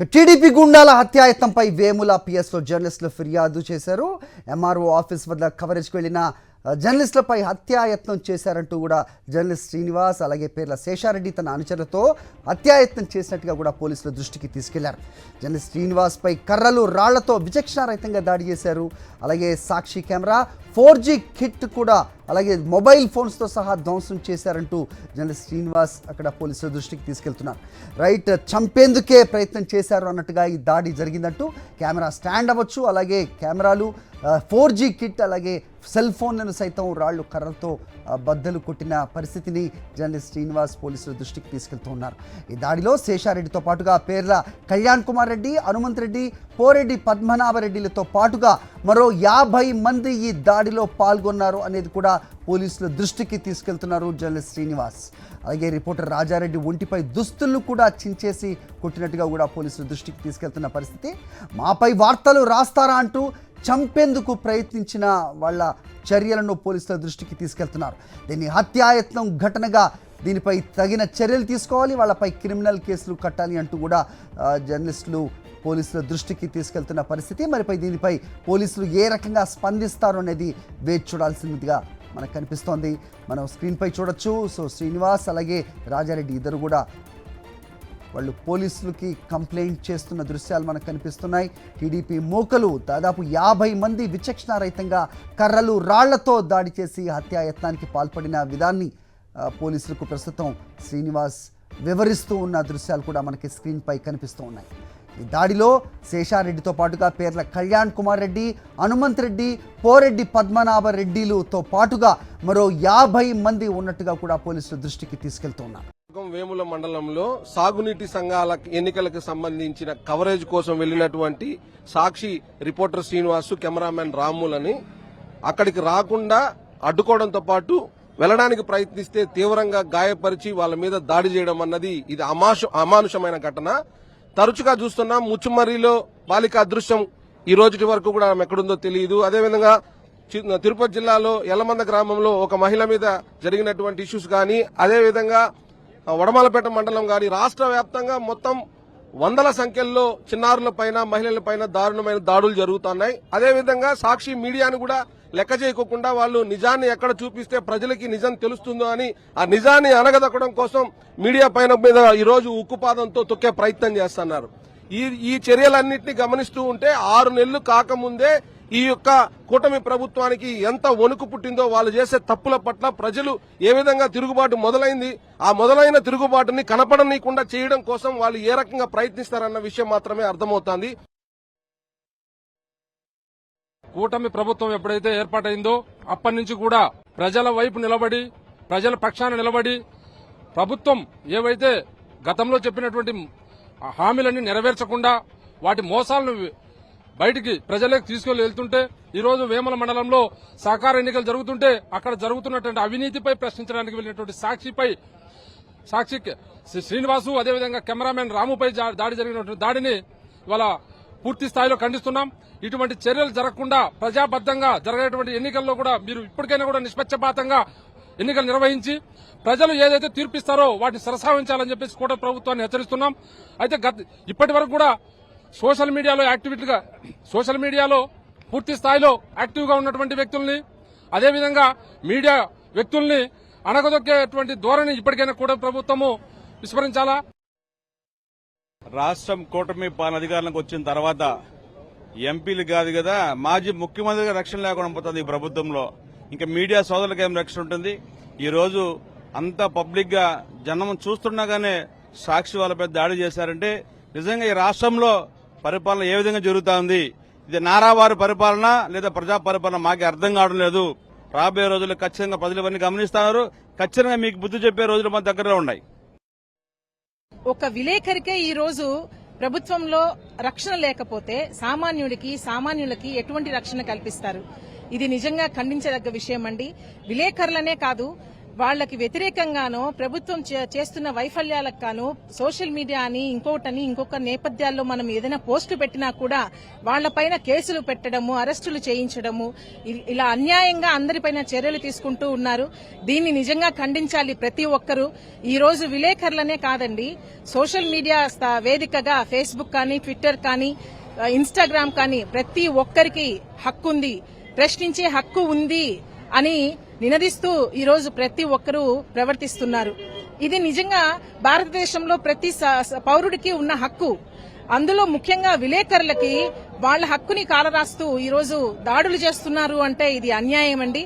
TDP Gundala హత్యాయత్నంపై Vemula పిఎస్లో జర్నలిస్టులు ఫిర్యాదు చేశారు. ఎంఆర్ఓ ఆఫీస్ వద్ద కవరేజ్కి వెళ్లిన జర్నలిస్టులపై హత్యాయత్నం చేశారంటూ కూడా జర్నలిస్ట్ శ్రీనివాస్ అలాగే పేర్ల శేషారెడ్డి తన అనుచరులతో హత్యాయత్నం చేసినట్టుగా కూడా పోలీసుల దృష్టికి తీసుకెళ్లారు. జర్నలిస్ట్ శ్రీనివాస్పై కర్రలు రాళ్లతో విచక్షణారహితంగా దాడి చేశారు. అలాగే సాక్షి కెమెరా 4G కిట్ కూడా అలాగే మొబైల్ ఫోన్స్తో సహా ధ్వంసం చేశారంటూ జర్నలిస్ట్ శ్రీనివాస్ అక్కడ పోలీసుల దృష్టికి తీసుకెళ్తున్నారు. రైట్, చంపేందుకే ప్రయత్నం చేశారు అన్నట్టుగా ఈ దాడి జరిగిందంటూ కెమెరా స్టాండ్ అవ్వచ్చు, అలాగే కెమెరాలు 4G కిట్ అలాగే సెల్ ఫోన్లను సైతం రాళ్లు కర్రలతో బద్దలు కొట్టిన పరిస్థితిని జర్నలిస్ట్ శ్రీనివాస్ పోలీసుల దృష్టికి తీసుకెళ్తూ ఉన్నారు. ఈ దాడిలో శేషారెడ్డితో పాటుగా పేర్ల కళ్యాణ్ కుమార్ రెడ్డి, హనుమంత్ రెడ్డి, పోరెడ్డి పద్మనాభరెడ్డిలతో పాటుగా మరో 50 మంది ఈ దాడిలో పాల్గొన్నారు అనేది కూడా పోలీసుల దృష్టికి తీసుకెళ్తున్నారు జర్నలిస్ట్ శ్రీనివాస్. అలాగే రిపోర్టర్ రాజారెడ్డి ఒంటిపై దుస్తులు కూడా చించేసి కొట్టినట్టుగా కూడా పోలీసుల దృష్టికి తీసుకెళ్తున్న పరిస్థితి. మాపై వార్తలు రాస్తారా అంటూ చంపేందుకు ప్రయత్నించిన వాళ్ళ చర్యలను పోలీసుల దృష్టికి తీసుకెళ్తున్నారు. దీన్ని హత్యాయత్నం ఘటనగా దీనిపై తగిన చర్యలు తీసుకోవాలి, వాళ్ళపై క్రిమినల్ కేసులు కట్టాలి అంటూ కూడా జర్నలిస్టులు పోలీసుల దృష్టికి తీసుకెళ్తున్న పరిస్థితి. మరిపై దీనిపై పోలీసులు ఏ రకంగా స్పందిస్తారు అనేది వేచి చూడాల్సిందిగా మనకు కనిపిస్తోంది. మనం స్క్రీన్పై చూడొచ్చు. సో శ్రీనివాస్ అలాగే రాజారెడ్డి ఇద్దరు కూడా వాళ్ళు పోలీసులకి కంప్లైంట్ చేస్తున్న దృశ్యాలు మనకు కనిపిస్తున్నాయి. టీడీపీ మూకలు దాదాపు 50 మంది విచక్షణారహితంగా కర్రలు రాళ్లతో దాడి చేసి హత్యాయత్నానికి పాల్పడిన విధాన్ని పోలీసులకు ప్రస్తుతం శ్రీనివాస్ వివరిస్తూ ఉన్న దృశ్యాలు కూడా మనకి స్క్రీన్పై కనిపిస్తూ ఉన్నాయి. ఈ దాడిలో శేషారెడ్డితో పాటుగా పేర్ల కళ్యాణ్ కుమార్ రెడ్డి, హనుమంత్ రెడ్డి, పోరెడ్డి పద్మనాభరెడ్డిలతో పాటుగా మరో 50 మంది ఉన్నట్టుగా కూడా పోలీసుల దృష్టికి తీసుకెళ్తూ ఉన్నారు. వేముల మండలంలో సాగునీటి సంఘాల ఎన్నికలకు సంబంధించిన కవరేజ్ కోసం వెళ్లినటువంటి సాక్షి రిపోర్టర్ శ్రీనివాసు, కెమెరామెన్ రాములని అక్కడికి రాకుండా అడ్డుకోవడంతో పాటు వెళ్లడానికి ప్రయత్నిస్తే తీవ్రంగా గాయపరిచి వాళ్ళ మీద దాడి చేయడం అన్నది ఇది అమానుషమైన ఘటన. తరచుగా చూస్తున్నాం. ముచ్చుమర్రిలో బాలిక అదృశ్యం ఈ రోజుటి వరకు కూడా ఆమె ఎక్కడుందో తెలియదు. అదేవిధంగా తిరుపతి జిల్లాలో ఎల్లమంద గ్రామంలో ఒక మహిళ మీద జరిగినటువంటి ఇష్యూస్ కానీ, అదేవిధంగా వడమాలపేట మండలం గాని రాష్ట్ర వ్యాప్తంగా మొత్తం వందల సంఖ్యలో చిన్నారుల పైన, మహిళల పైన దారుణమైన దాడులు జరుగుతున్నాయి. అదేవిధంగా సాక్షి మీడియాను కూడా లెక్క చేయకోకుండా వాళ్ళు నిజాన్ని ఎక్కడ చూపిస్తే ప్రజలకి నిజం తెలుస్తుందో అని ఆ నిజాన్ని అనగదొక్కడం కోసం మీడియా పైన మీద ఈ రోజు ఉక్కుపాదంతో తొక్కే ప్రయత్నం చేస్తున్నారు. ఈ చర్యలన్నింటినీ గమనిస్తూ ఉంటే 6 నెలలు కాకముందే ఈ యొక్క కూటమి ప్రభుత్వానికి ఎంత వణుకు పుట్టిందో, వాళ్ళు చేసే తప్పుల పట్ల ప్రజలు ఏ విధంగా తిరుగుబాటు మొదలైంది, ఆ మొదలైన తిరుగుబాటుని కనపడనీయకుండా చేయడం కోసం వాళ్ళు ఏ రకంగా ప్రయత్నిస్తారన్న విషయం మాత్రమే అర్థమవుతోంది. కూటమి ప్రభుత్వం ఎప్పుడైతే ఏర్పాటైందో అప్పటి నుంచి కూడా ప్రజల వైపు నిలబడి, ప్రజల పక్షాన నిలబడి ప్రభుత్వం ఏవైతే గతంలో చెప్పినటువంటి హామీలన్నీ నెరవేర్చకుండా వాటి మోసాలను బయటికి ప్రజలకు తీసుకెళ్లి వెళ్తుంటే, ఈ రోజు వేముల మండలంలో సహకార ఎన్నికలు జరుగుతుంటే అక్కడ జరుగుతున్నటువంటి అవినీతిపై ప్రశ్నించడానికి వెళ్లినటువంటి సాక్షి శ్రీనివాసు, అదేవిధంగా కెమెరామెన్ రాముపై దాడి జరిగినటువంటి దాడిని ఇవాళ పూర్తి స్థాయిలో ఖండిస్తున్నాం. ఇటువంటి చర్యలు జరగకుండా ప్రజాబద్దంగా జరిగేటువంటి ఎన్నికల్లో కూడా మీరు ఇప్పటికైనా కూడా నిష్పక్షపాతంగా ఎన్నికలు నిర్వహించి ప్రజలు ఏదైతే తీర్పిస్తారో వాటిని సరసావించాలని చెప్పేసి కూడా ప్రభుత్వాన్ని హెచ్చరిస్తున్నాం. అయితే ఇప్పటి వరకు కూడా సోషల్ మీడియాలో పూర్తి స్థాయిలో యాక్టివ్గా ఉన్నటువంటి వ్యక్తుల్ని, అదేవిధంగా మీడియా వ్యక్తుల్ని అణగదొక్కేటువంటి ధోరణి ఇప్పటికైనా కూడా ప్రభుత్వము విస్మరించాలా. రాష్ట్రం కూటమి పాలన అధికారంలోకి వచ్చిన తర్వాత ఎంపీలు కాదు కదా, మాజీ ముఖ్యమంత్రిగా రక్షణ లేకుండా పోతుంది ఈ ప్రభుత్వంలో. ఇంకా మీడియా సోదరులకు ఏం రక్షణ ఉంటుంది? ఈ రోజు అంతా పబ్లిక్ గా జనం చూస్తుండగానే సాక్షి వాళ్ళపై దాడి చేశారంటే నిజంగా ఈ రాష్ట్రంలో పరిపాలన ఏ విధంగా జరుగుతా ఉంది? ఇది నారావారి పరిపాలన లేదా ప్రజా పరిపాలన మాకే అర్థం కావడం లేదు. రాబోయే రోజుల్లో ఖచ్చితంగా ప్రజలు ఇవన్నీ గమనిస్తున్నారు. ఖచ్చితంగా మీకు బుద్ధి చెప్పే రోజులు మన దగ్గరలో ఉన్నాయి. ఒక విలేకరికే ఈ రోజు ప్రభుత్వంలో రక్షణ లేకపోతే సామాన్యులకి ఎటువంటి రక్షణ కల్పిస్తారు? ఇది నిజంగా ఖండించదగ్గ విషయం అండి. విలేకరులనే కాదు, వాళ్ళకి వ్యతిరేకంగానో ప్రభుత్వం చేస్తున్న వైఫల్యాలకు గాను సోషల్ మీడియా అని ఇంకొక నేపథ్యాల్లో మనం ఏదైనా పోస్టు పెట్టినా కూడా వాళ్లపైన కేసులు పెట్టడము, అరెస్టులు చేయించడము, ఇలా అన్యాయంగా అందరిపైన చర్యలు తీసుకుంటూ ఉన్నారు. దీన్ని నిజంగా ఖండించాలి ప్రతి ఒక్కరూ. ఈ రోజు విలేకరులనే కాదండి, సోషల్ మీడియా వేదికగా ఫేస్బుక్ కానీ, ట్విట్టర్ కానీ, ఇన్స్టాగ్రామ్ కానీ ప్రతి ఒక్కరికి హక్కు ఉంది, ప్రశ్నించే హక్కు ఉంది అని నినదిస్తూ ఈ రోజు ప్రతి ఒక్కరూ ప్రవర్తిస్తున్నారు. ఇది నిజంగా భారతదేశంలో ప్రతి పౌరుడికి ఉన్న హక్కు. అందులో ముఖ్యంగా విలేకరులకి వాళ్ల హక్కుని కాలరాస్తూ ఈ రోజు దాడులు చేస్తున్నారు అంటే ఇది అన్యాయం అండి.